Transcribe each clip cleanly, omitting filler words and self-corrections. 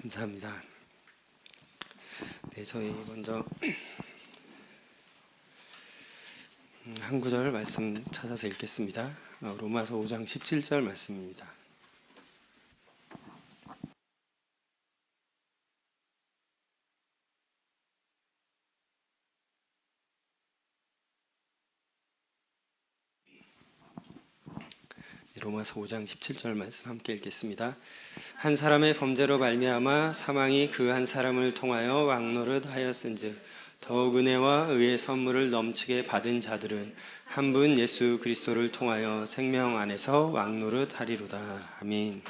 감사합니다. 네, 저희 먼저 한 구절 말씀 찾아서 읽겠습니다. 로마서 5장 17절 말씀입니다. 로마서 5장 17절 말씀 함께 읽겠습니다. 한 사람의 범죄로 말미암아 사망이 그 한 사람을 통하여 왕노릇하였은즉 더욱 은혜와 의의 선물을 넘치게 받은 자들은 한 분 예수 그리스도를 통하여 생명 안에서 왕노릇하리로다. 아멘.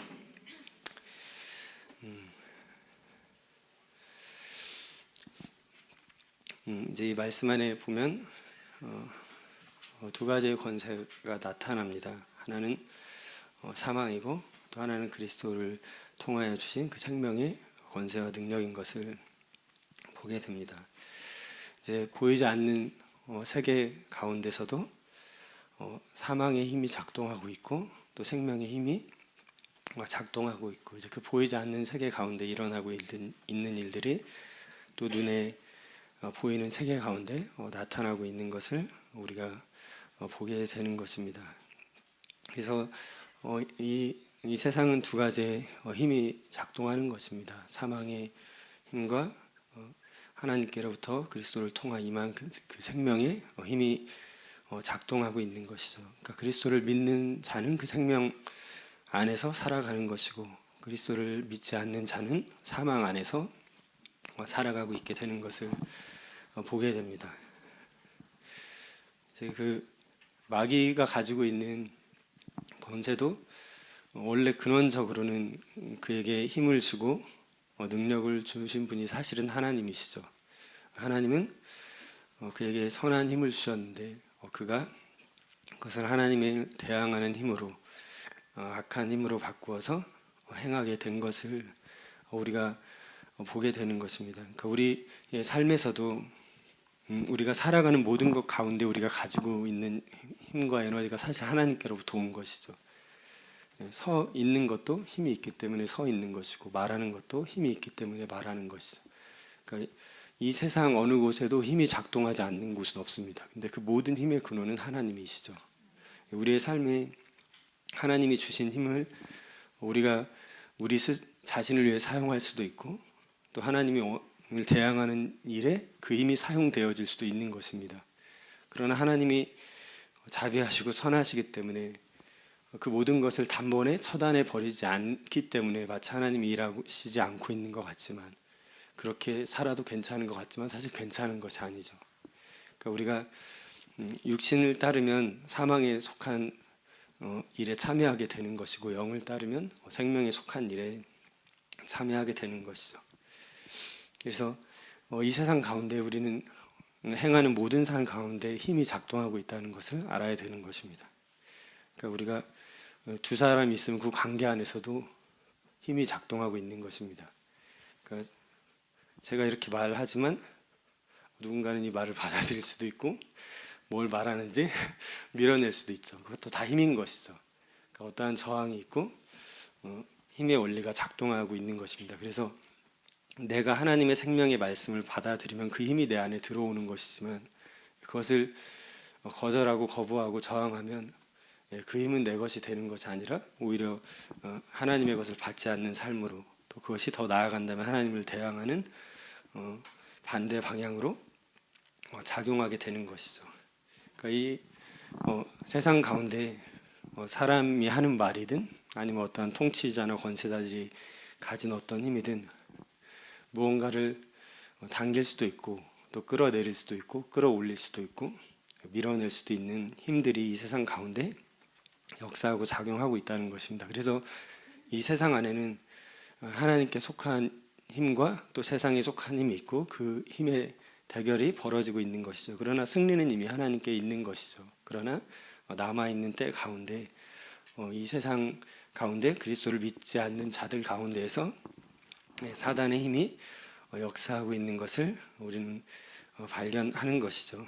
이제 이 말씀 안에 보면 두 가지의 권세가 나타납니다. 하나는 사망이고 또 하나는 그리스도를 통하여 주신 그 생명의 권세와 능력인 것을 보게 됩니다. 이제 보이지 않는 세계 가운데서도 사망의 힘이 작동하고 있고 또 생명의 힘이 작동하고 있고, 이제 그 보이지 않는 세계 가운데 일어나고 있는 일들이 또 눈에 보이는 세계 가운데 나타나고 있는 것을 우리가 보게 되는 것입니다. 그래서 이 세상은 두 가지의 힘이 작동하는 것입니다. 사망의 힘과 하나님께로부터 그리스도를 통한 임한 그 생명의 힘이 작동하고 있는 것이죠. 그러니까 그리스도를 믿는 자는 그 생명 안에서 살아가는 것이고, 그리스도를 믿지 않는 자는 사망 안에서 살아가고 있게 되는 것을 보게 됩니다. 이제 그 마귀가 가지고 있는 권세도 원래 근원적으로는 그에게 힘을 주고 능력을 주신 분이 사실은 하나님이시죠. 하나님은 그에게 선한 힘을 주셨는데 그가 그것을 하나님을 대항하는 힘으로, 악한 힘으로 바꾸어서 행하게 된 것을 우리가 보게 되는 것입니다. 그러니까 우리의 삶에서도 우리가 살아가는 모든 것 가운데 우리가 가지고 있는 힘과 에너지가 사실 하나님께로부터 온 것이죠. 서 있는 것도 힘이 있기 때문에 서 있는 것이고, 말하는 것도 힘이 있기 때문에 말하는 것이죠. 그러니까 이 세상 어느 곳에도 힘이 작동하지 않는 곳은 없습니다. 근데 그 모든 힘의 근원은 하나님이시죠. 우리의 삶에 하나님이 주신 힘을 우리가 우리 자신을 위해 사용할 수도 있고, 또 하나님이 대항하는 일에 그 힘이 사용되어질 수도 있는 것입니다. 그러나 하나님이 자비하시고 선하시기 때문에 그 모든 것을 단번에 처단해 버리지 않기 때문에 마치 하나님이 일하시지 않고 있는 것 같지만, 그렇게 살아도 괜찮은 것 같지만 사실 괜찮은 것이 아니죠. 그러니까 우리가 육신을 따르면 사망에 속한 일에 참여하게 되는 것이고, 영을 따르면 생명에 속한 일에 참여하게 되는 것이죠. 그래서 이 세상 가운데 우리는 행하는 모든 삶 가운데 힘이 작동하고 있다는 것을 알아야 되는 것입니다. 그러니까 우리가 두 사람이 있으면 그 관계 안에서도 힘이 작동하고 있는 것입니다. 그러니까 제가 이렇게 말을 하지만 누군가는 이 말을 받아들일 수도 있고, 뭘 말하는지 밀어낼 수도 있죠. 그것도 다 힘인 것이죠. 그러니까 어떠한 저항이 있고 힘의 원리가 작동하고 있는 것입니다. 그래서 내가 하나님의 생명의 말씀을 받아들이면 그 힘이 내 안에 들어오는 것이지만, 그것을 거절하고 거부하고 저항하면 그 힘은 내 것이 되는 것이 아니라 오히려 하나님의 것을 받지 않는 삶으로, 또 그것이 더 나아간다면 하나님을 대항하는 반대 방향으로 작용하게 되는 것이죠. 그러니까 이 세상 가운데 사람이 하는 말이든 아니면 어떠한 통치자나 권세자들이 가진 어떤 힘이든 무언가를 당길 수도 있고, 또 끌어내릴 수도 있고, 끌어올릴 수도 있고, 밀어낼 수도 있는 힘들이 이 세상 가운데 역사하고 작용하고 있다는 것입니다. 그래서 이 세상 안에는 하나님께 속한 힘과 또 세상에 속한 힘이 있고, 그 힘의 대결이 벌어지고 있는 것이죠. 그러나 승리는 이미 하나님께 있는 것이죠. 그러나 남아있는 때 가운데 이 세상 가운데 그리스도를 믿지 않는 자들 가운데에서 사단의 힘이 역사하고 있는 것을 우리는 발견하는 것이죠.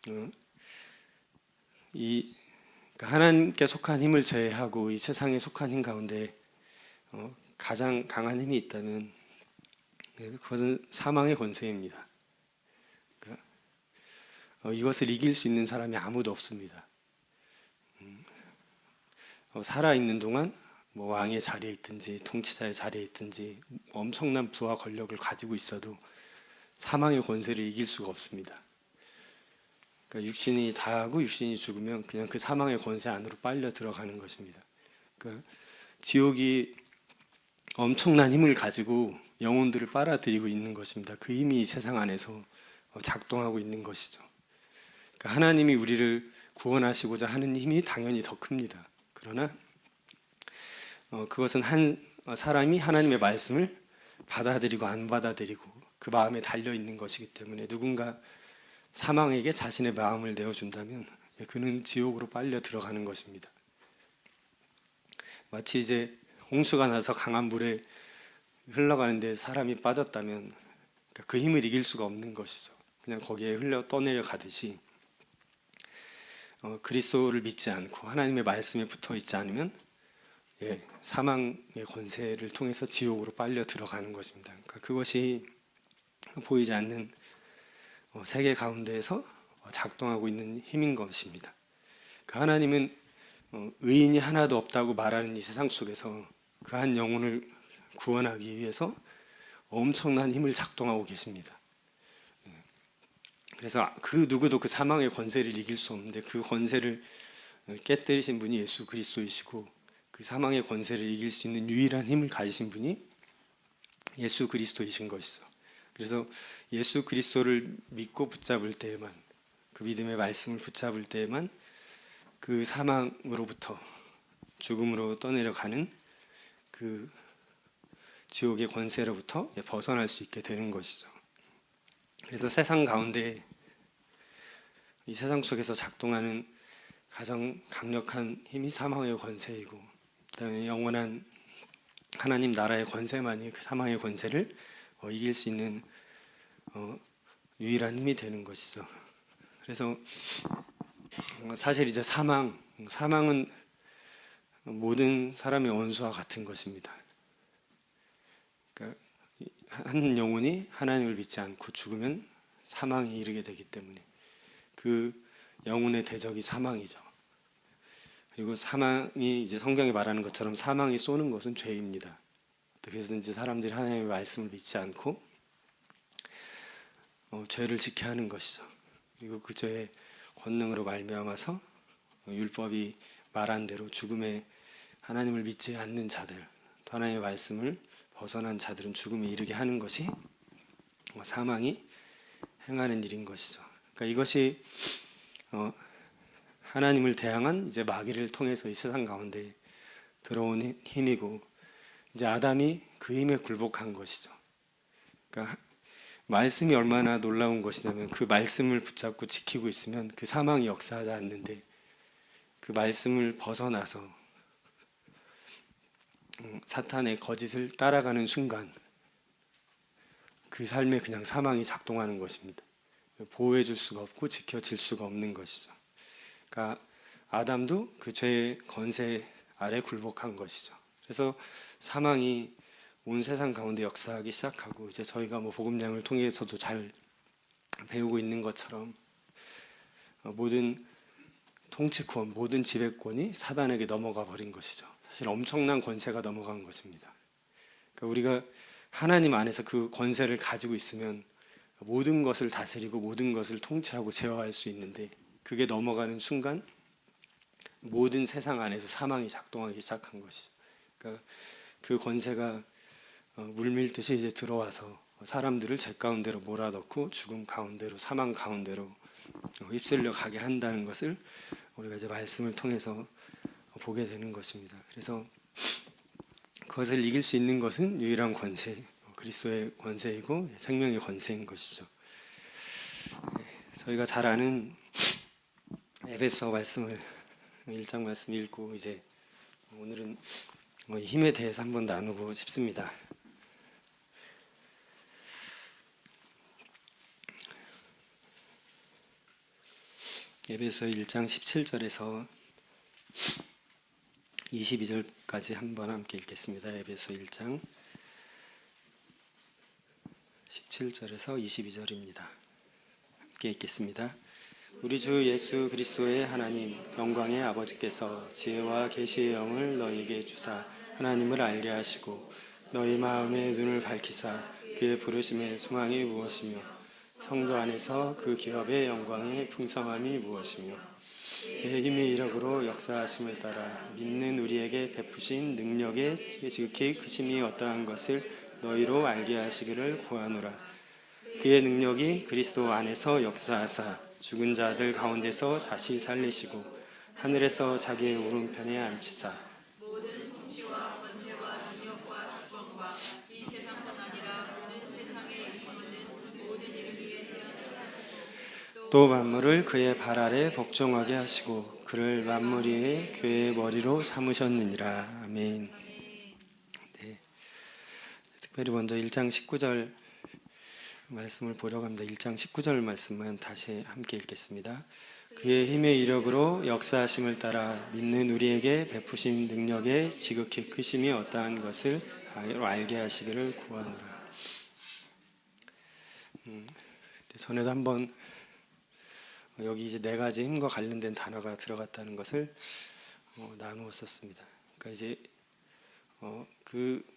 그러니까 하나님께 속한 힘을 제외하고 이 세상에 속한 힘 가운데 가장 강한 힘이 있다면 그것은 사망의 권세입니다. 그러니까 이것을 이길 수 있는 사람이 아무도 없습니다. 살아있는 동안 뭐 왕의 자리에 있든지 통치자의 자리에 있든지 엄청난 부와 권력을 가지고 있어도 사망의 권세를 이길 수가 없습니다. 그러니까 육신이 다하고 육신이 죽으면 그냥 그 사망의 권세 안으로 빨려 들어가는 것입니다. 그러니까 지옥이 엄청난 힘을 가지고 영혼들을 빨아들이고 있는 것입니다. 그 힘이 세상 안에서 작동하고 있는 것이죠. 그러니까 하나님이 우리를 구원하시고자 하는 힘이 당연히 더 큽니다. 그러나 그것은 한 사람이 하나님의 말씀을 받아들이고 안 받아들이고 그 마음에 달려 있는 것이기 때문에 누군가 사망에게 자신의 마음을 내어준다면 그는 지옥으로 빨려 들어가는 것입니다. 마치 이제 홍수가 나서 강한 물에 흘러가는데 사람이 빠졌다면 그 힘을 이길 수가 없는 것이죠. 그냥 거기에 흘러 떠내려 가듯이 그리스도를 믿지 않고 하나님의 말씀에 붙어 있지 않으면 사망의 권세를 통해서 지옥으로 빨려 들어가는 것입니다. 그러니까 그것이 보이지 않는 세계 가운데에서 작동하고 있는 힘인 것입니다. 그러니까 하나님은 의인이 하나도 없다고 말하는 이 세상 속에서 그 한 영혼을 구원하기 위해서 엄청난 힘을 작동하고 계십니다. 그래서 그 누구도 그 사망의 권세를 이길 수 없는데 그 권세를 깨뜨리신 분이 예수 그리스도이시고 그 사망의 권세를 이길 수 있는 유일한 힘을 가지신 분이 예수 그리스도이신 것이죠. 그래서 예수 그리스도를 믿고 붙잡을 때에만 그 믿음의 말씀을 붙잡을 때에만 그 사망으로부터 죽음으로 떠내려가는 그 지옥의 권세로부터 벗어날 수 있게 되는 것이죠. 그래서 세상 가운데 이 세상 속에서 작동하는 가장 강력한 힘이 사망의 권세이고 그다음에 영원한 하나님 나라의 권세만이 그 사망의 권세를 이길 수 있는 유일한 힘이 되는 것이죠. 그래서 사실 이제 사망은 모든 사람의 원수와 같은 것입니다. 그러니까 한 영혼이 하나님을 믿지 않고 죽으면 사망에 이르게 되기 때문에 그 영혼의 대적이 사망이죠. 그리고 사망이 이제 성경이 말하는 것처럼 사망이 쏘는 것은 죄입니다. 그래서든지 사람들이 하나님의 말씀을 믿지 않고 죄를 지켜야 하는 것이죠. 그리고 그 죄의 권능으로 말미암아서 율법이 말한 대로 죽음에 하나님을 믿지 않는 자들, 하나님의 말씀을 벗어난 자들은 죽음에 이르게 하는 것이 사망이 행하는 일인 것이죠. 그러니까 이것이 하나님을 대항한 이제 마귀를 통해서 이 세상 가운데 들어온 힘이고 이제 아담이 그 힘에 굴복한 것이죠. 그러니까 말씀이 얼마나 놀라운 것이냐면 그 말씀을 붙잡고 지키고 있으면 그 사망이 역사하지 않는데 그 말씀을 벗어나서 사탄의 거짓을 따라가는 순간 그 삶에 그냥 사망이 작동하는 것입니다. 보호해 줄 수가 없고 지켜질 수가 없는 것이죠. 그러니까 아담도 그 죄의 권세 아래 굴복한 것이죠. 그래서 사망이 온 세상 가운데 역사하기 시작하고 이제 저희가 뭐 복음량을 통해서도 잘 배우고 있는 것처럼 모든 통치권, 모든 지배권이 사단에게 넘어가 버린 것이죠. 사실 엄청난 권세가 넘어간 것입니다. 그러니까 우리가 하나님 안에서 그 권세를 가지고 있으면 모든 것을 다스리고 모든 것을 통치하고 제어할 수 있는데 그게 넘어가는 순간 모든 세상 안에서 사망이 작동하기 시작한 것이죠. 그러니까 그 권세가 물밀듯이 이제 들어와서 사람들을 죄 가운데로 몰아넣고 죽음 가운데로 사망 가운데로 휩쓸려 가게 한다는 것을 우리가 이제 말씀을 통해서 보게 되는 것입니다. 그래서 그것을 이길 수 있는 것은 유일한 권세, 그리스도의 권세이고 생명의 권세인 것이죠. 저희가 잘 아는 에베소 말씀을 1장 말씀 읽고 이제 오늘은 힘에 대해서 한번 나누고 싶습니다. 에베소 1장 17절에서 22절까지 한번 함께 읽겠습니다. 에베소 1장 17절에서 22절입니다. 함께 읽겠습니다. 우리 주 예수 그리스도의 하나님 영광의 아버지께서 지혜와 계시의 영을 너희에게 주사 하나님을 알게 하시고 너희 마음의 눈을 밝히사 그의 부르심의 소망이 무엇이며 성도 안에서 그 기업의 영광의 풍성함이 무엇이며 그의 힘의 이력으로 역사하심을 따라 믿는 우리에게 베푸신 능력의 지극히 크심이 어떠한 것을 너희로 알게 하시기를 구하노라. 그의 능력이 그리스도 안에서 역사하사 죽은 자들 가운데서 다시 살리시고 하늘에서 자기의 오른편에 앉히사 모든 통치와 권세와 능력과 주권과 이 세상뿐 아니라 모든 세상에 임하는 모든 이름 위에 태어나시고 또 만물을 그의 발 아래 복종하게 하시고 그를 만물 위에 교회의 머리로 삼으셨느니라. 아멘. 네. 특별히 먼저 1장 19절 말씀을 보려고 합니다. 1장 19절 말씀은 다시 함께 읽겠습니다. 그의 힘의 이력으로 역사하심을 따라 믿는 우리에게 베푸신 능력의 지극히 크심이 어떠한 것을 알게 하시기를 구하노라. 전에도 한번 여기 이제 네 가지 힘과 관련된 단어가 들어갔다는 것을 나누었었습니다. 그러니까 이제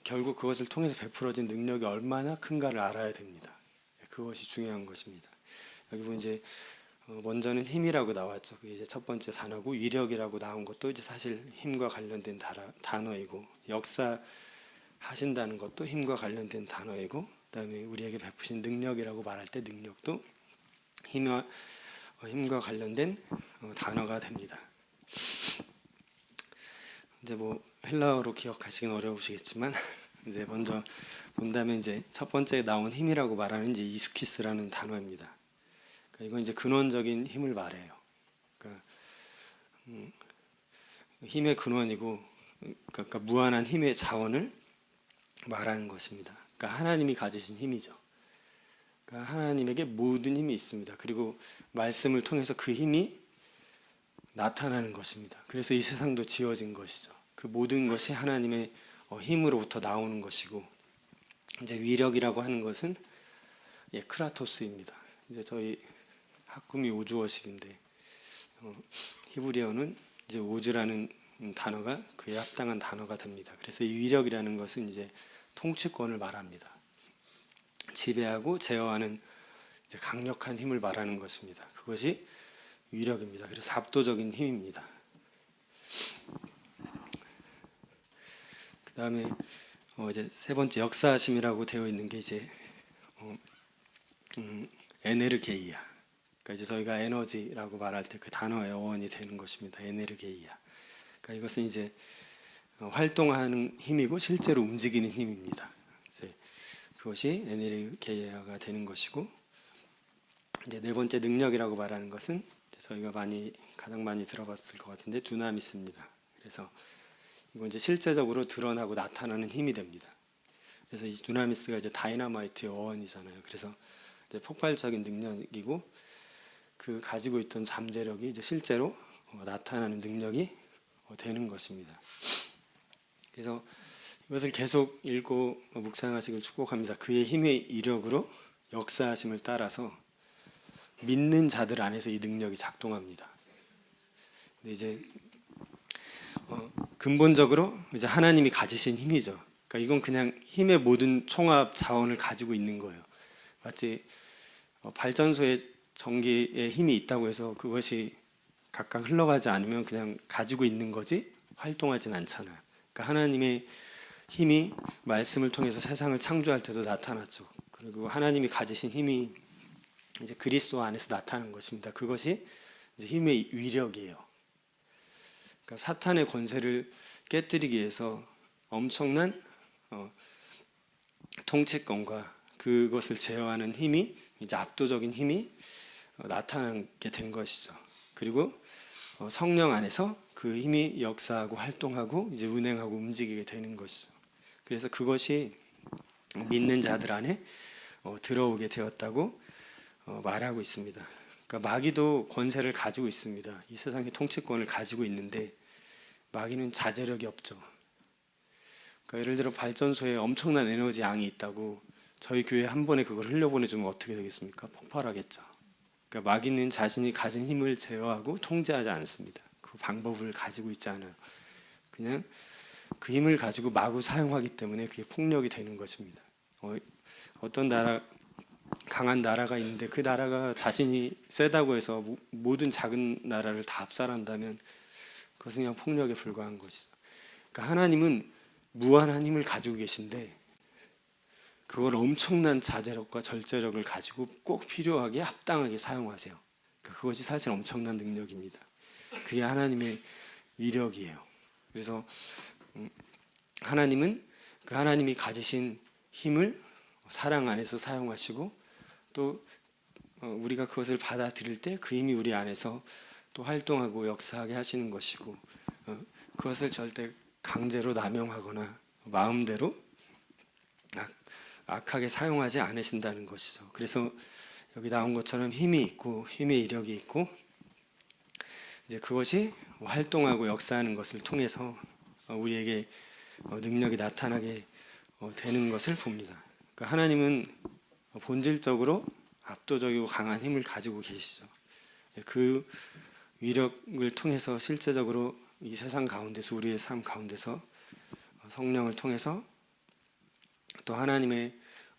결국 그것을 통해서 베풀어진 능력이 얼마나 큰가를 알아야 됩니다. 그것이 중요한 것입니다. 여기 보면 이제 먼저는 힘이라고 나왔죠. 그게 이제 첫 번째 단어고 위력이라고 나온 것도 이제 사실 힘과 관련된 단어이고 역사하신다는 것도 힘과 관련된 단어이고 그다음에 우리에게 베푸신 능력이라고 말할 때 능력도 힘과 관련된 단어가 됩니다. 이제 뭐 헬라어로 기억하시긴 어려우시겠지만 이제 먼저 본다면 이제 첫 번째 나온 힘이라고 말하는 이제 이수키스라는 단어입니다. 그러니까 이건 이제 근원적인 힘을 말해요. 그러니까 힘의 근원이고 그러니까 무한한 힘의 자원을 말하는 것입니다. 그러니까 하나님이 가지신 힘이죠. 그러니까 하나님에게 모든 힘이 있습니다. 그리고 말씀을 통해서 그 힘이 나타나는 것입니다. 그래서 이 세상도 지어진 것이죠. 그 모든 것이 하나님의 힘으로부터 나오는 것이고 이제 위력이라고 하는 것은 크라토스입니다. 이제 저희 학구미 우주어식인데 히브리어는 이제 오즈라는 단어가 그에 합당한 단어가 됩니다. 그래서 이 위력이라는 것은 이제 통치권을 말합니다. 지배하고 제어하는 이제 강력한 힘을 말하는 것입니다. 그것이 위력입니다. 그래서 압도적인 힘입니다. 그 다음에 이제 세 번째 역사하심이라고 되어 있는 게 이제 에네르게이아. 그러니까 이제 저희가 에너지라고 말할 때 그 단어의 어원이 되는 것입니다. 에네르게이아. 그러니까 이것은 이제 활동하는 힘이고 실제로 움직이는 힘입니다. 이제 그것이 에네르게이아가 되는 것이고 이제 네 번째 능력이라고 말하는 것은 저희가 가장 많이 들어봤을 것 같은데 두나미스입니다. 그래서 이건 이제 실제적으로 드러나고 나타나는 힘이 됩니다. 그래서 이 두나미스가 이제 다이너마이트의 어원이잖아요. 그래서 이제 폭발적인 능력이고 그 가지고 있던 잠재력이 이제 실제로 나타나는 능력이 되는 것입니다. 그래서 이것을 계속 읽고 묵상하시길 축복합니다. 그의 힘의 이력으로 역사하심을 따라서 믿는 자들 안에서 이 능력이 작동합니다. 근데 이제 근본적으로 이제 하나님이 가지신 힘이죠. 그러니까 이건 그냥 힘의 모든 총합 자원을 가지고 있는 거예요. 마치 발전소에 전기의 힘이 있다고 해서 그것이 각각 흘러가지 않으면 그냥 가지고 있는 거지 활동하진 않잖아요. 그러니까 하나님의 힘이 말씀을 통해서 세상을 창조할 때도 나타났죠. 그리고 하나님이 가지신 힘이 이제 그리스도 안에서 나타나는 것입니다. 그것이 이제 힘의 위력이에요. 그러니까 사탄의 권세를 깨뜨리기 위해서 엄청난 통치권과 그것을 제어하는 힘이 이제 압도적인 힘이 나타나게 된 것이죠. 그리고 성령 안에서 그 힘이 역사하고 활동하고 이제 운행하고 움직이게 되는 것이죠. 그래서 그것이 믿는 자들 안에 들어오게 되었다고 말하고 있습니다. 그러니까 마귀도 권세를 가지고 있습니다. 이 세상의 통치권을 가지고 있는데 마귀는 자제력이 없죠. 그러니까 예를 들어 발전소에 엄청난 에너지 양이 있다고 저희 교회 한 번에 그걸 흘려보내주면 어떻게 되겠습니까? 폭발하겠죠. 그러니까 마귀는 자신이 가진 힘을 제어하고 통제하지 않습니다. 그 방법을 가지고 있지 않아요. 그냥 그 힘을 가지고 마구 사용하기 때문에 그게 폭력이 되는 것입니다. 어떤 강한 나라가 있는데 그 나라가 자신이 세다고 해서 모든 작은 나라를 다 압살한다면 그것은 그냥 폭력에 불과한 것이죠. 그러니까 하나님은 무한한 힘을 가지고 계신데 그걸 엄청난 자제력과 절제력을 가지고 꼭 필요하게 합당하게 사용하세요. 그러니까 그것이 사실 엄청난 능력입니다. 그게 하나님의 위력이에요. 그래서 하나님은 그 하나님이 가지신 힘을 사랑 안에서 사용하시고 또 우리가 그것을 받아들일 때 그 힘이 우리 안에서 또 활동하고 역사하게 하시는 것이고 그것을 절대 강제로 남용하거나 마음대로 악하게 사용하지 않으신다는 것이죠. 그래서 여기 나온 것처럼 힘이 있고 힘의 이력이 있고 이제 그것이 활동하고 역사하는 것을 통해서 우리에게 능력이 나타나게 되는 것을 봅니다. 그러니까 하나님은 본질적으로 압도적이고 강한 힘을 가지고 계시죠. 그 위력을 통해서 실제적으로 이 세상 가운데서 우리의 삶 가운데서 성령을 통해서 또 하나님의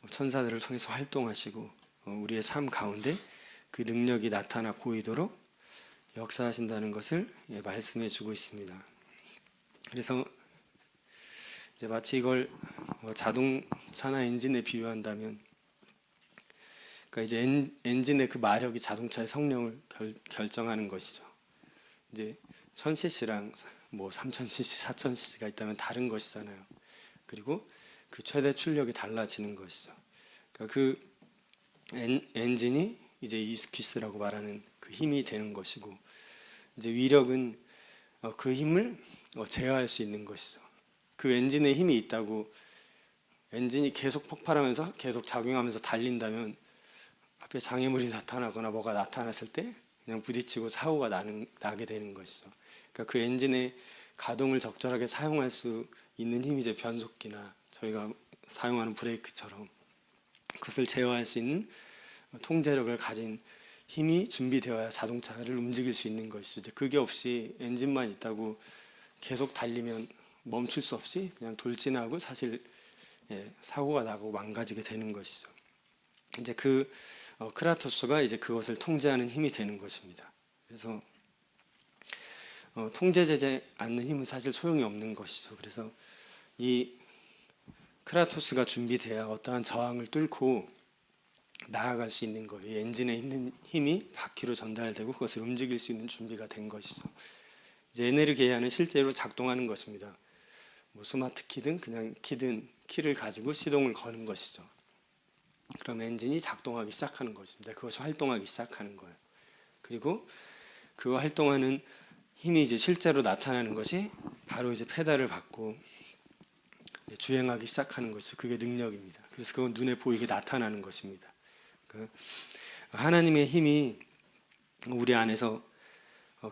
천사들을 통해서 활동하시고 우리의 삶 가운데 그 능력이 나타나 보이도록 역사하신다는 것을 말씀해 주고 있습니다. 그래서 이제 마치 이걸 자동차나 엔진에 비유한다면 그러니까 이제 엔진의 그 마력이 자동차의 성능을 결정하는 것이죠. 이제 1000cc랑 뭐 3000cc, 4000cc가 있다면 다른 것이잖아요. 그리고 그 최대 출력이 달라지는 것이죠. 그러니까 그 엔진이 이제 이스퀴스라고 말하는 그 힘이 되는 것이고 이제 위력은 그 힘을 제어할 수 있는 것이죠. 그 엔진에 힘이 있다고 엔진이 계속 폭발하면서 계속 작용하면서 달린다면 앞에 장애물이 나타나거나 뭐가 나타났을 때 그냥 부딪히고 사고가 나게 되는 것이죠. 그러니까 그 엔진의 가동을 적절하게 사용할 수 있는 힘이 이제 변속기나 저희가 사용하는 브레이크처럼 그것을 제어할 수 있는 통제력을 가진 힘이 준비되어야 자동차를 움직일 수 있는 것이죠. 이제 그게 없이 엔진만 있다고 계속 달리면 멈출 수 없이 그냥 돌진하고 사실 사고가 나고 망가지게 되는 것이죠. 이제 그 크라토스가 이제 그것을 통제하는 힘이 되는 것입니다. 그래서 통제되지 않는 힘은 사실 소용이 없는 것이죠. 그래서 이 크라토스가 준비돼야 어떠한 저항을 뚫고 나아갈 수 있는 거예요. 이 엔진에 있는 힘이 바퀴로 전달되고 그것을 움직일 수 있는 준비가 된 것이죠. 이제 에네르게이아는 실제로 작동하는 것입니다. 뭐 스마트 키든 그냥 키를 가지고 시동을 거는 것이죠. 그럼 엔진이 작동하기 시작하는 것입니다. 그것이 활동하기 시작하는 거예요. 그리고 그 활동하는 힘이 이제 실제로 나타나는 것이 바로 이제 페달을 밟고 주행하기 시작하는 것이죠. 그게 능력입니다. 그래서 그건 눈에 보이게 나타나는 것입니다. 하나님의 힘이 우리 안에서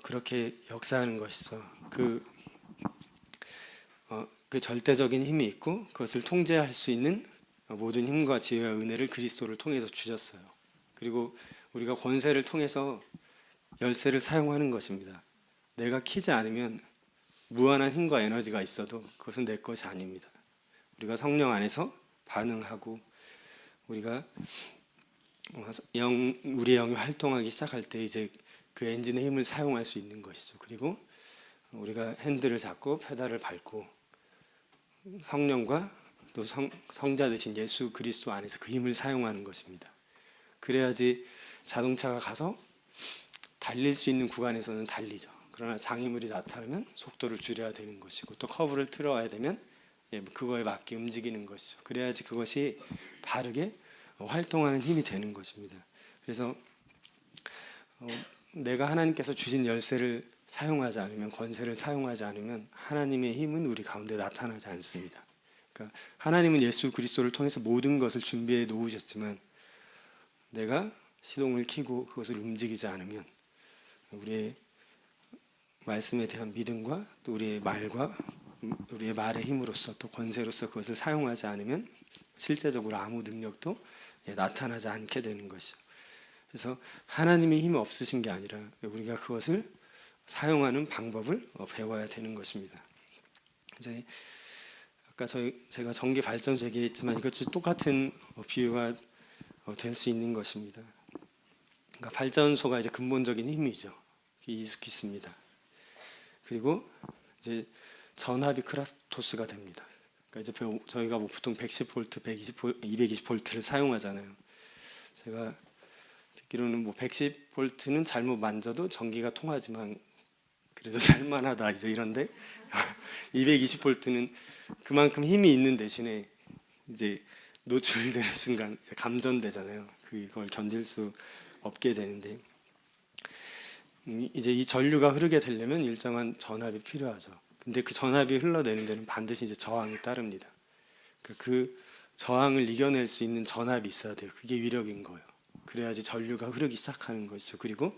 그렇게 역사하는 것이죠. 그 절대적인 힘이 있고 그것을 통제할 수 있는 모든 힘과 지혜와 은혜를 그리스도를 통해서 주셨어요. 그리고 우리가 권세를 통해서 열쇠를 사용하는 것입니다. 내가 키지 않으면 무한한 힘과 에너지가 있어도 그것은 내 것이 아닙니다. 우리가 성령 안에서 반응하고 우리가 우리의 영이 활동하기 시작할 때 이제 그 엔진의 힘을 사용할 수 있는 것이죠. 그리고 우리가 핸들을 잡고 페달을 밟고 성령과 또 성자 되신 예수 그리스도 안에서 그 힘을 사용하는 것입니다. 그래야지 자동차가 가서 달릴 수 있는 구간에서는 달리죠. 그러나 장애물이 나타나면 속도를 줄여야 되는 것이고 또 커브를 틀어와야 되면 그거에 맞게 움직이는 것이죠. 그래야지 그것이 바르게 활동하는 힘이 되는 것입니다. 그래서 내가 하나님께서 주신 열쇠를 사용하지 않으면 권세를 사용하지 않으면 하나님의 힘은 우리 가운데 나타나지 않습니다. 그러니까 하나님은 예수 그리스도를 통해서 모든 것을 준비해 놓으셨지만 내가 시동을 켜고 그것을 움직이지 않으면 우리의 말씀에 대한 믿음과 또 우리의 말과 우리의 말의 힘으로써 또 권세로서 그것을 사용하지 않으면 실제적으로 아무 능력도 나타나지 않게 되는 것이죠. 그래서 하나님의 힘이 없으신 게 아니라 우리가 그것을 사용하는 방법을 배워야 되는 것입니다. 이제 아까 제가 전기 발전소 얘기했지만 이것도 똑같은 비유가 될 수 있는 것입니다. 그러니까 발전소가 이제 근본적인 힘이죠. 있습니다. 그리고 이제 전압이 크라토스가 됩니다. 그러니까 이제 저희가 뭐 보통 110V, 220V를 사용하잖아요. 제가 듣기로는 뭐 110V는 잘못 만져도 전기가 통하지만 그래도 살만하다 이제 이런데 220V는 그만큼 힘이 있는 대신에 이제 노출되는 순간 이제 감전되잖아요. 그걸 견딜 수 없게 되는데 이제 이 전류가 흐르게 되려면 일정한 전압이 필요하죠. 근데 그 전압이 흘러내는 데는 반드시 이제 저항이 따릅니다. 그 저항을 이겨낼 수 있는 전압이 있어야 돼요. 그게 위력인 거예요. 그래야지 전류가 흐르기 시작하는 것이죠. 그리고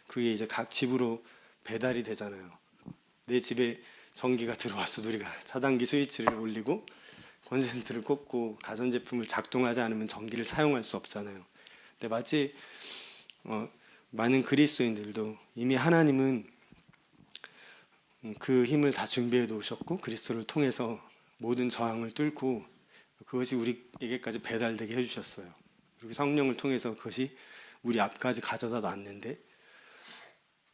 그게 이제 각 집으로 배달이 되잖아요. 내 집에 전기가 들어와서 우리가 차단기 스위치를 올리고 콘센트를 꽂고 가전제품을 작동하지 않으면 전기를 사용할 수 없잖아요. 근데 마치 많은 그리스도인들도 이미 하나님은 그 힘을 다 준비해 놓으셨고 그리스도를 통해서 모든 저항을 뚫고 그것이 우리에게까지 배달되게 해주셨어요. 그리고 성령을 통해서 그것이 우리 앞까지 가져다 놨는데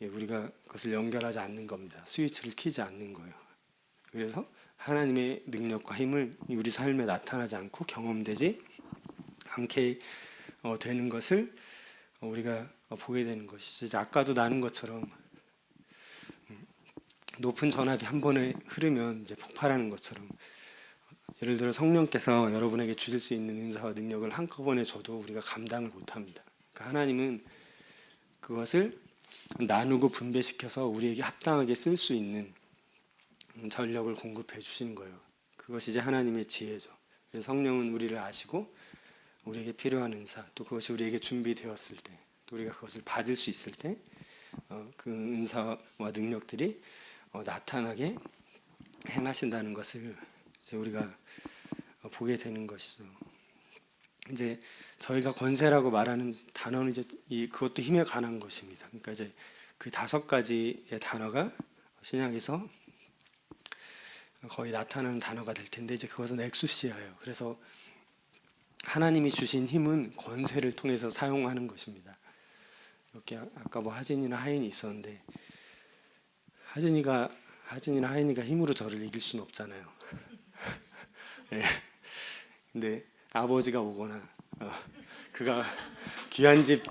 우리가 그것을 연결하지 않는 겁니다. 스위치를 켜지 않는 거예요. 그래서 하나님의 능력과 힘을 우리 삶에 나타나지 않고 경험되지 않게 되는 것을 우리가 보게 되는 것이죠. 이제 아까도 나눈 것처럼 높은 전압이 한 번에 흐르면 이제 폭발하는 것처럼 예를 들어 성령께서 여러분에게 주실 수 있는 은사와 능력을 한꺼번에 줘도 우리가 감당을 못합니다. 그러니까 하나님은 그것을 나누고 분배시켜서 우리에게 합당하게 쓸 수 있는 전력을 공급해 주시는 거예요. 그것이 이제 하나님의 지혜죠. 그래서 성령은 우리를 아시고 우리에게 필요한 은사 또 그것이 우리에게 준비되었을 때 또 우리가 그것을 받을 수 있을 때 그 은사와 능력들이 나타나게 행하신다는 것을 이제 우리가 보게 되는 것이죠. 이제 저희가 권세라고 말하는 단어는 이제 그것도 힘에 관한 것입니다. 그러니까 이제 그 5가지의 단어가 신약에서 거의 나타나는 단어가 될 텐데 이제 그것은 엑수시아예요. 그래서 하나님이 주신 힘은 권세를 통해서 사용하는 것입니다. 이렇게 아까 뭐 하진이나 하인이 있었는데 하진이나 하인이가 힘으로 저를 이길 수는 없잖아요. 네. 근데 아버지가 오거나 그가 귀한 집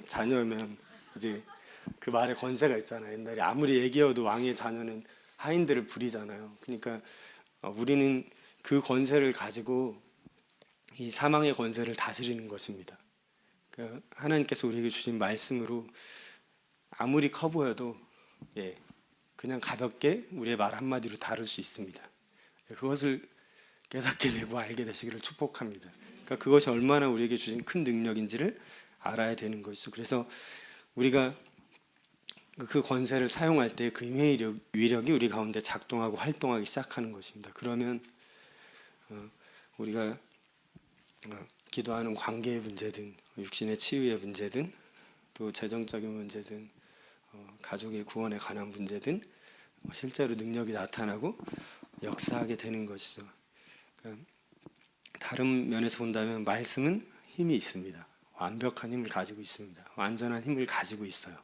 자녀면 이제 그 말에 권세가 있잖아요. 옛날에 아무리 애기여도 왕의 자녀는 하인들을 부리잖아요. 그러니까 우리는 그 권세를 가지고 이 사망의 권세를 다스리는 것입니다. 그러니까 하나님께서 우리에게 주신 말씀으로 아무리 커 보여도 그냥 가볍게 우리의 말 한마디로 다룰 수 있습니다. 그것을 깨닫게 되고 알게 되시기를 축복합니다. 그러니까 그것이 얼마나 우리에게 주신 큰 능력인지를 알아야 되는 것이죠. 그래서 우리가 그 권세를 사용할 때 그 힘의 위력이 우리 가운데 작동하고 활동하기 시작하는 것입니다. 그러면 우리가 기도하는 관계의 문제든 육신의 치유의 문제든 또 재정적인 문제든 가족의 구원에 관한 문제든 실제로 능력이 나타나고 역사하게 되는 것이죠. 그러니까 다른 면에서 본다면 말씀은 힘이 있습니다. 완벽한 힘을 가지고 있습니다. 완전한 힘을 가지고 있어요.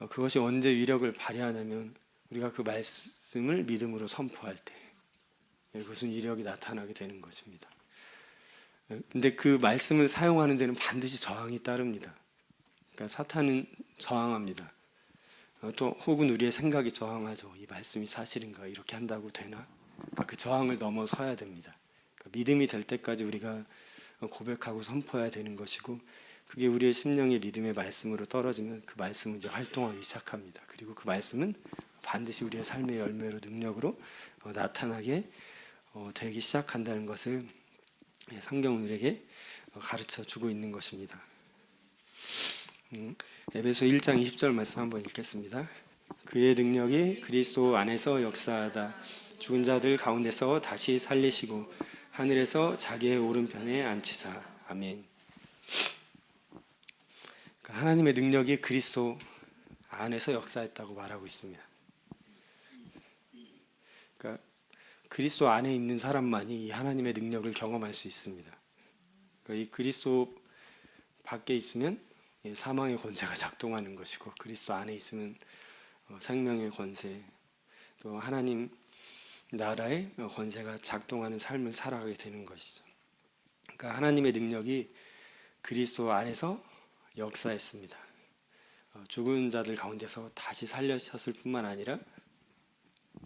그것이 언제 위력을 발휘하냐면 우리가 그 말씀을 믿음으로 선포할 때 그것은 위력이 나타나게 되는 것입니다. 근데 그 말씀을 사용하는 데는 반드시 저항이 따릅니다. 그러니까 사탄은 저항합니다. 또 혹은 우리의 생각이 저항하죠. 이 말씀이 사실인가? 이렇게 한다고 되나? 그러니까 그 저항을 넘어서야 됩니다. 그러니까 믿음이 될 때까지 우리가 고백하고 선포해야 되는 것이고 그게 우리의 심령의 믿음의 말씀으로 떨어지면 그 말씀은 이제 활동하기 시작합니다. 그리고 그 말씀은 반드시 우리의 삶의 열매로 능력으로 나타나게 되기 시작한다는 것을 성경은 우리에게 가르쳐 주고 있는 것입니다. 에베소 1장 20절 말씀 한번 읽겠습니다. 그의 능력이 그리스도 안에서 역사하다 죽은 자들 가운데서 다시 살리시고 하늘에서 자기의 오른편에 앉히사. 아멘. 그러니까 하나님의 능력이 그리스도 안에서 역사했다고 말하고 있습니다. 그러니까 그리스도 안에 있는 사람만이 이 하나님의 능력을 경험할 수 있습니다. 그러니까 이 그리스도 밖에 있으면 사망의 권세가 작동하는 것이고, 그리스도 안에 있으면 생명의 권세, 또 하나님 나라의 권세가 작동하는 삶을 살아가게 되는 것이죠. 그러니까 하나님의 능력이 그리스도 안에서 역사했습니다. 죽은 자들 가운데서 다시 살려셨을 뿐만 아니라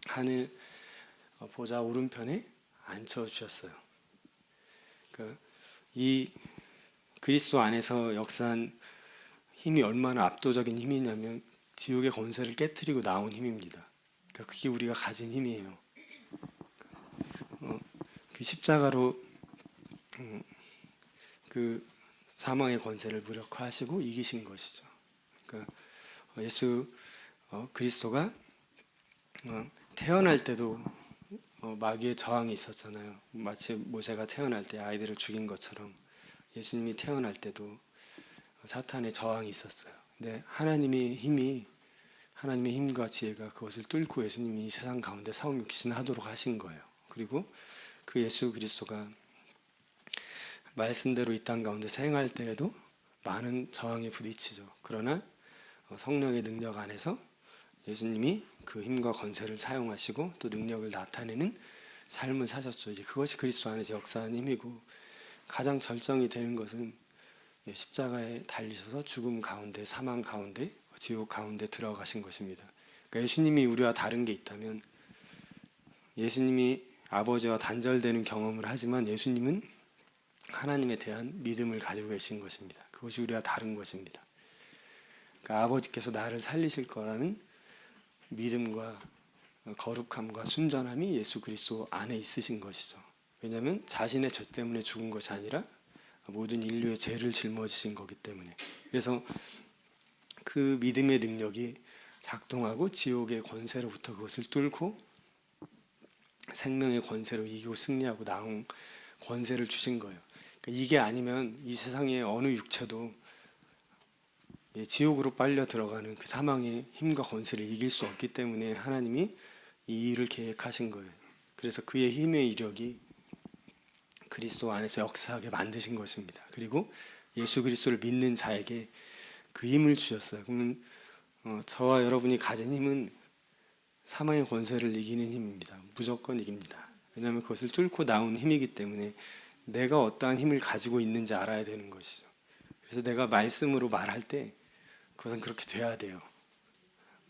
하늘 보좌 오른편에 앉혀주셨어요. 그러니까 이 그리스도 안에서 역사한 힘이 얼마나 압도적인 힘이냐면 지옥의 권세를 깨트리고 나온 힘입니다. 그러니까 그게 우리가 가진 힘이에요. 그 십자가로 그 사망의 권세를 무력화하시고 이기신 것이죠. 그러니까 예수 그리스도가 태어날 때도 마귀의 저항이 있었잖아요. 마치 모세가 태어날 때 아이들을 죽인 것처럼 예수님이 태어날 때도 사탄의 저항이 있었어요. 근데 하나님의 힘과 지혜가 그것을 뚫고 예수님이 이 세상 가운데 성육신하도록 하신 거예요. 그리고 그 예수 그리스도가 말씀대로 이 땅 가운데 생활할 때에도 많은 저항에 부딪히죠. 그러나 성령의 능력 안에서 예수님이 그 힘과 권세를 사용하시고 또 능력을 나타내는 삶을 사셨죠. 이제 그것이 그리스도 안에서 역사하는 힘이고, 가장 절정이 되는 것은 십자가에 달리셔서 죽음 가운데, 사망 가운데, 지옥 가운데 들어가신 것입니다. 그러니까 예수님이 우리와 다른 게 있다면, 예수님이 아버지와 단절되는 경험을 하지만 예수님은 하나님에 대한 믿음을 가지고 계신 것입니다. 그것이 우리와 다른 것입니다. 그러니까 아버지께서 나를 살리실 거라는 믿음과 거룩함과 순전함이 예수 그리스도 안에 있으신 것이죠. 왜냐하면 자신의 죄 때문에 죽은 것이 아니라 모든 인류의 죄를 짊어지신 거기 때문에. 그래서 그 믿음의 능력이 작동하고 지옥의 권세로부터 그것을 뚫고 생명의 권세로 이기고 승리하고 나온 권세를 주신 거예요. 그러니까 이게 아니면 이 세상의 어느 육체도 지옥으로 빨려 들어가는 그 사망의 힘과 권세를 이길 수 없기 때문에 하나님이 이 일을 계획하신 거예요. 그래서 그의 힘의 이력이 그리스도 안에서 역사하게 만드신 것입니다. 그리고 예수 그리스도를 믿는 자에게 그 힘을 주셨어요. 그러면 저와 여러분이 가진 힘은 사망의 권세를 이기는 힘입니다. 무조건 이깁니다. 왜냐하면 그것을 뚫고 나온 힘이기 때문에 내가 어떠한 힘을 가지고 있는지 알아야 되는 것이죠. 그래서 내가 말씀으로 말할 때 그것은 그렇게 돼야 돼요.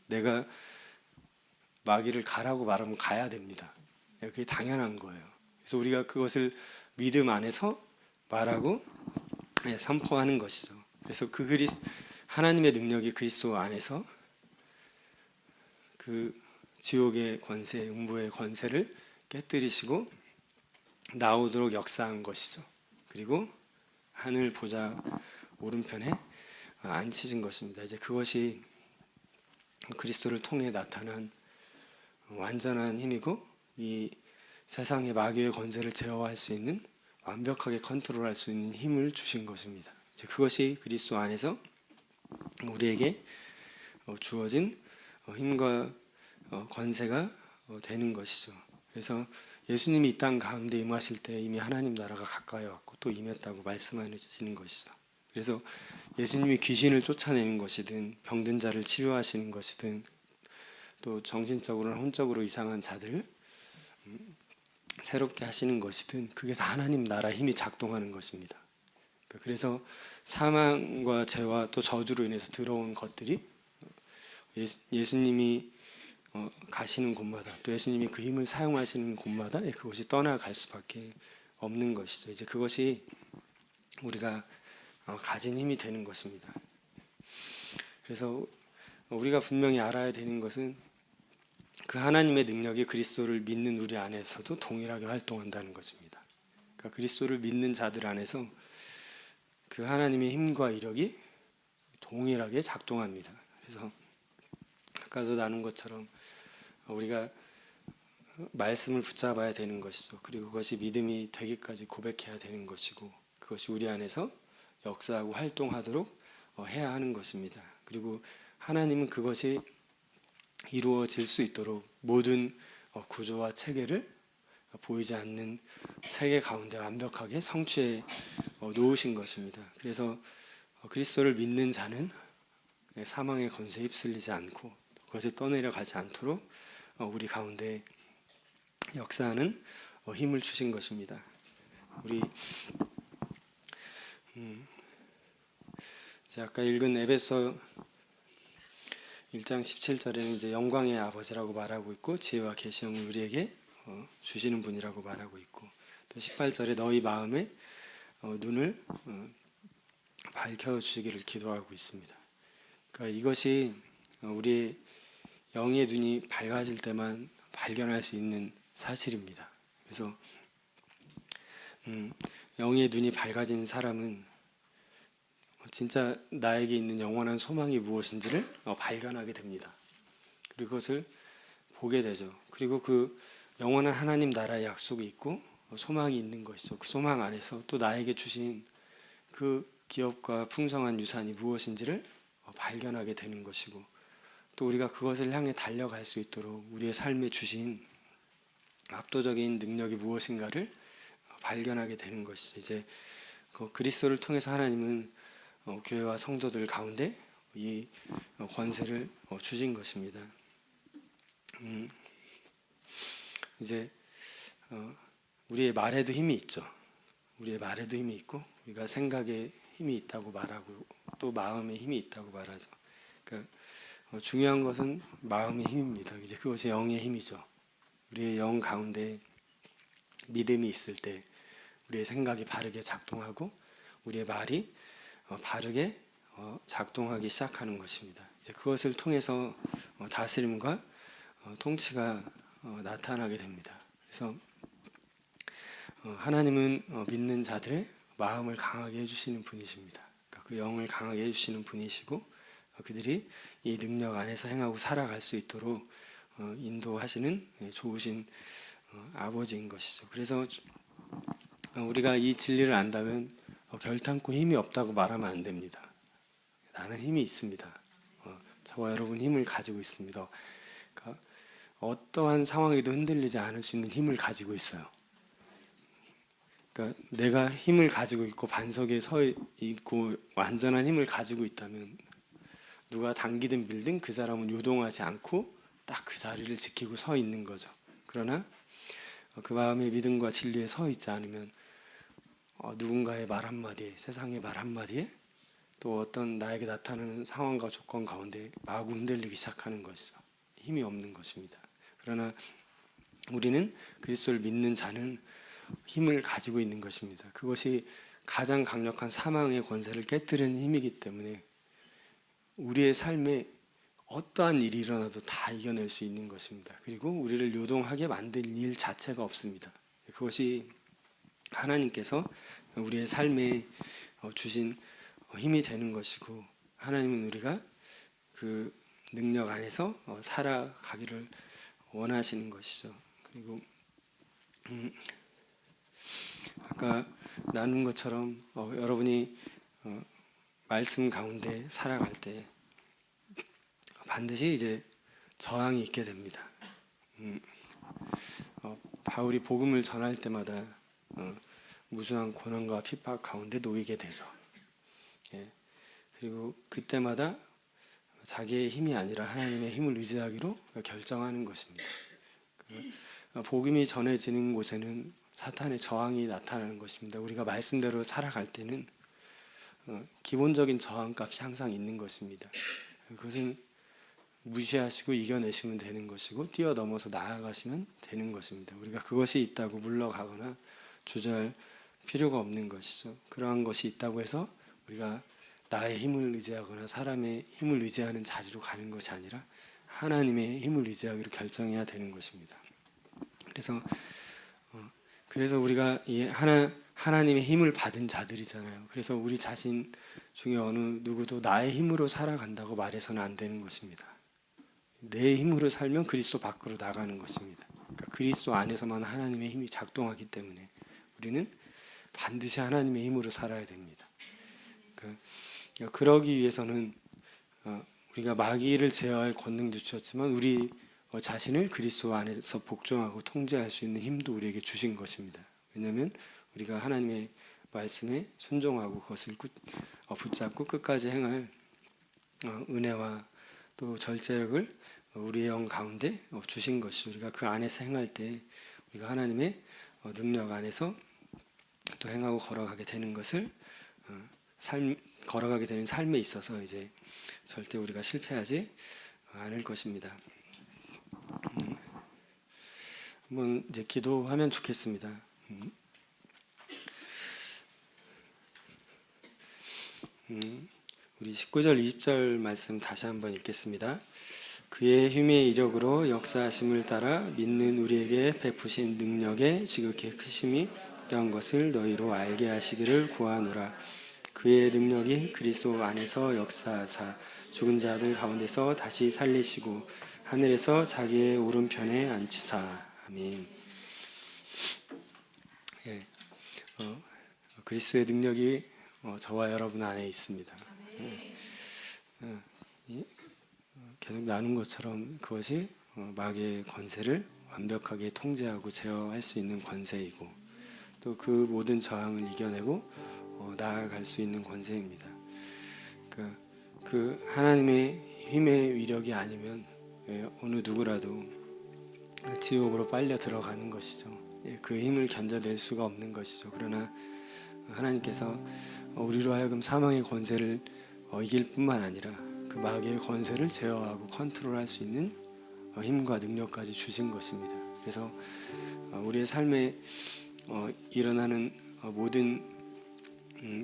내가 마귀를 가라고 말하면 가야 됩니다. 그게 당연한 거예요. 그래서 우리가 그것을 믿음 안에서 말하고 선포하는 것이죠. 그래서 하나님의 능력이 그리스도 안에서 그 지옥의 권세, 음부의 권세를 깨뜨리시고 나오도록 역사한 것이죠. 그리고 하늘 보좌 오른편에 앉히신 것입니다. 이제 그것이 그리스도를 통해 나타난 완전한 힘이고, 이 세상의 마귀의 권세를 제어할 수 있는, 완벽하게 컨트롤할 수 있는 힘을 주신 것입니다. 이제 그것이 그리스도 안에서 우리에게 주어진 힘과 권세가 되는 것이죠. 그래서 예수님이 이 땅 가운데 임하실 때 이미 하나님 나라가 가까이 왔고 또 임했다고 말씀하시는 것이죠. 그래서 예수님이 귀신을 쫓아내는 것이든 병든 자를 치료하시는 것이든 또 정신적으로나 혼적으로 이상한 자들을 새롭게 하시는 것이든 그게 다 하나님 나라 힘이 작동하는 것입니다. 그래서 사망과 죄와 또 저주로 인해서 들어온 것들이 예수님이 가시는 곳마다, 또 예수님이 그 힘을 사용하시는 곳마다 그것이 떠나갈 수밖에 없는 것이죠. 이제 그것이 우리가 가진 힘이 되는 것입니다. 그래서 우리가 분명히 알아야 되는 것은 그 하나님의 능력이 그리스도를 믿는 우리 안에서도 동일하게 활동한다는 것입니다. 그러니까 그리스도를 믿는 자들 안에서 그 하나님의 힘과 이력이 동일하게 작동합니다. 그래서 아까도 나눈 것처럼 우리가 말씀을 붙잡아야 되는 것이죠. 그리고 그것이 믿음이 되기까지 고백해야 되는 것이고, 그것이 우리 안에서 역사하고 활동하도록 해야 하는 것입니다. 그리고 하나님은 그것이 이루어질 수 있도록 모든 구조와 체계를 보이지 않는 세계 가운데 완벽하게 성취해 놓으신 것입니다. 그래서 그리스도를 믿는 자는 사망의 권세에 휩쓸리지 않고 그것에 떠내려가지 않도록 우리 가운데 역사하는 힘을 주신 것입니다. 우리 이제 아까 읽은 에베소 1장 17절에는 이제 영광의 아버지라고 말하고 있고 지혜와 계시형을 우리에게 주시는 분이라고 말하고 있고, 또 18절에 너희 마음의 눈을 밝혀 주시기를 기도하고 있습니다. 그러니까 이것이 우리의 영의 눈이 밝아질 때만 발견할 수 있는 사실입니다. 그래서 영의 눈이 밝아진 사람은 진짜 나에게 있는 영원한 소망이 무엇인지를 발견하게 됩니다. 그리고 그것을 보게 되죠. 그리고 그 영원한 하나님 나라의 약속이 있고 소망이 있는 것이죠. 그 소망 안에서 또 나에게 주신 그 기업과 풍성한 유산이 무엇인지를 발견하게 되는 것이고, 또 우리가 그것을 향해 달려갈 수 있도록 우리의 삶에 주신 압도적인 능력이 무엇인가를 발견하게 되는 것이죠. 이제 그 그리스도를 통해서 하나님은 교회와 성도들 가운데 이 권세를 주신 것입니다. 이제 우리의 말에도 힘이 있죠. 우리의 말에도 힘이 있고 우리가 생각에 힘이 있다고 말하고 또 마음에 힘이 있다고 말하죠. 그러니까 중요한 것은 마음의 힘입니다. 이제 그것이 영의 힘이죠. 우리의 영 가운데 믿음이 있을 때 우리의 생각이 바르게 작동하고 우리의 말이 바르게 작동하기 시작하는 것입니다. 이제 그것을 통해서 다스림과 통치가 나타나게 됩니다. 그래서 하나님은 믿는 자들의 마음을 강하게 해주시는 분이십니다. 그러니까 그 영을 강하게 해주시는 분이시고 그들이 이 능력 안에서 행하고 살아갈 수 있도록 인도하시는 좋으신 아버지인 것이죠. 그래서 우리가 이 진리를 안다면 결탄코 힘이 없다고 말하면 안 됩니다. 나는 힘이 있습니다. 저와 여러분 힘을 가지고 있습니다. 그러니까 어떠한 상황에도 흔들리지 않을 수 있는 힘을 가지고 있어요. 그러니까 내가 힘을 가지고 있고 반석에 서 있고 완전한 힘을 가지고 있다면 누가 당기든 밀든 그 사람은 요동하지 않고 딱 그 자리를 지키고 서 있는 거죠. 그러나 그 마음의 믿음과 진리에 서 있지 않으면 누군가의 말 한마디에, 세상의 말 한마디에, 또 어떤 나에게 나타나는 상황과 조건 가운데 마구 흔들리기 시작하는 것이죠. 힘이 없는 것입니다. 그러나 우리는 그리스도를 믿는 자는 힘을 가지고 있는 것입니다. 그것이 가장 강력한 사망의 권세를 깨뜨리는 힘이기 때문에 우리의 삶에 어떠한 일이 일어나도 다 이겨낼 수 있는 것입니다. 그리고 우리를 요동하게 만들 일 자체가 없습니다. 그것이 하나님께서 우리의 삶에 주신 힘이 되는 것이고, 하나님은 우리가 그 능력 안에서 살아가기를 원하시는 것이죠. 그리고 아까 나눈 것처럼 여러분이 말씀 가운데 살아갈 때 반드시 이제 저항이 있게 됩니다. 바울이 복음을 전할 때마다 무수한 고난과 핍박 가운데 놓이게 되죠. 예. 그리고 그때마다 자기의 힘이 아니라 하나님의 힘을 의지하기로 결정하는 것입니다. 복음이 전해지는 곳에는 사탄의 저항이 나타나는 것입니다. 우리가 말씀대로 살아갈 때는 기본적인 저항값이 항상 있는 것입니다. 그것은 무시하시고 이겨내시면 되는 것이고 뛰어넘어서 나아가시면 되는 것입니다. 우리가 그것이 있다고 물러가거나 주저할 필요가 없는 것이죠. 그러한 것이 있다고 해서 우리가 나의 힘을 의지하거나 사람의 힘을 의지하는 자리로 가는 것이 아니라 하나님의 힘을 의지하기로 결정해야 되는 것입니다. 그래서 그래서 우리가 이 하나님의 힘을 받은 자들이잖아요. 그래서 우리 자신 중에 어느 누구도 나의 힘으로 살아간다고 말해서는 안 되는 것입니다. 내 힘으로 살면 그리스도 밖으로 나가는 것입니다. 그러니까 그리스도 안에서만 하나님의 힘이 작동하기 때문에 우리는 반드시 하나님의 힘으로 살아야 됩니다. 그러기 위해서는 우리가 마귀를 제어할 권능도 주셨지만 우리 자신을 그리스도 안에서 복종하고 통제할 수 있는 힘도 우리에게 주신 것입니다. 왜냐하면 우리가 하나님의 말씀에 순종하고 그것을 붙잡고 끝까지 행할 은혜와 또 절제력을 우리의 영 가운데 주신 것이 우리가 그 안에서 행할 때 우리가 하나님의 능력 안에서 또 행하고 걸어가게 되는 것을 걸어가게 되는 삶에 있어서 이제 절대 우리가 실패하지 않을 것입니다. 한번 이제 기도하면 좋겠습니다. 우리 19절 20절 말씀 다시 한번 읽겠습니다. 그의 힘의 이력으로 역사하심을 따라 믿는 우리에게 베푸신 능력의 지극히 크심이 어떠한 것을 너희로 알게 하시기를 구하노라. 그의 능력이 그리스도 안에서 역사하사 죽은 자들 가운데서 다시 살리시고 하늘에서 자기의 오른편에 앉히사. 아멘. 예, 그리스도의 능력이 저와 여러분 안에 있습니다. 계속 나눈 것처럼 그것이 마귀의 권세를 완벽하게 통제하고 제어할 수 있는 권세이고 또 그 모든 저항을 이겨내고 나아갈 수 있는 권세입니다. 그 하나님의 힘의 위력이 아니면 어느 누구라도 지옥으로 빨려 들어가는 것이죠. 그 힘을 견뎌낼 수가 없는 것이죠. 그러나 하나님께서 우리로 하여금 사망의 권세를 이길 뿐만 아니라 그 마귀의 권세를 제어하고 컨트롤할 수 있는 힘과 능력까지 주신 것입니다. 그래서 우리의 삶에 일어나는 모든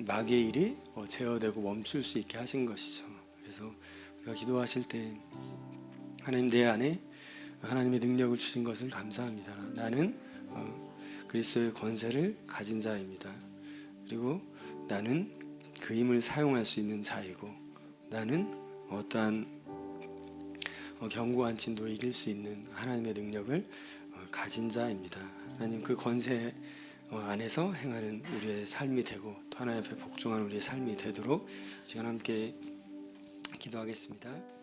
마귀의 일이 제어되고 멈출 수 있게 하신 것이죠. 그래서 우리가 기도하실 때 하나님 내 안에 하나님의 능력을 주신 것을 감사합니다. 나는 그리스도의 권세를 가진 자입니다. 그리고 나는 그 힘을 사용할 수 있는 자이고 나는 어떠한 견고한 진도 이길 수 있는 하나님의 능력을 가진 자입니다. 하나님 그 권세 안에서 행하는 우리의 삶이 되고 또 하나님 앞에 복종하는 우리의 삶이 되도록 지금 함께 기도하겠습니다.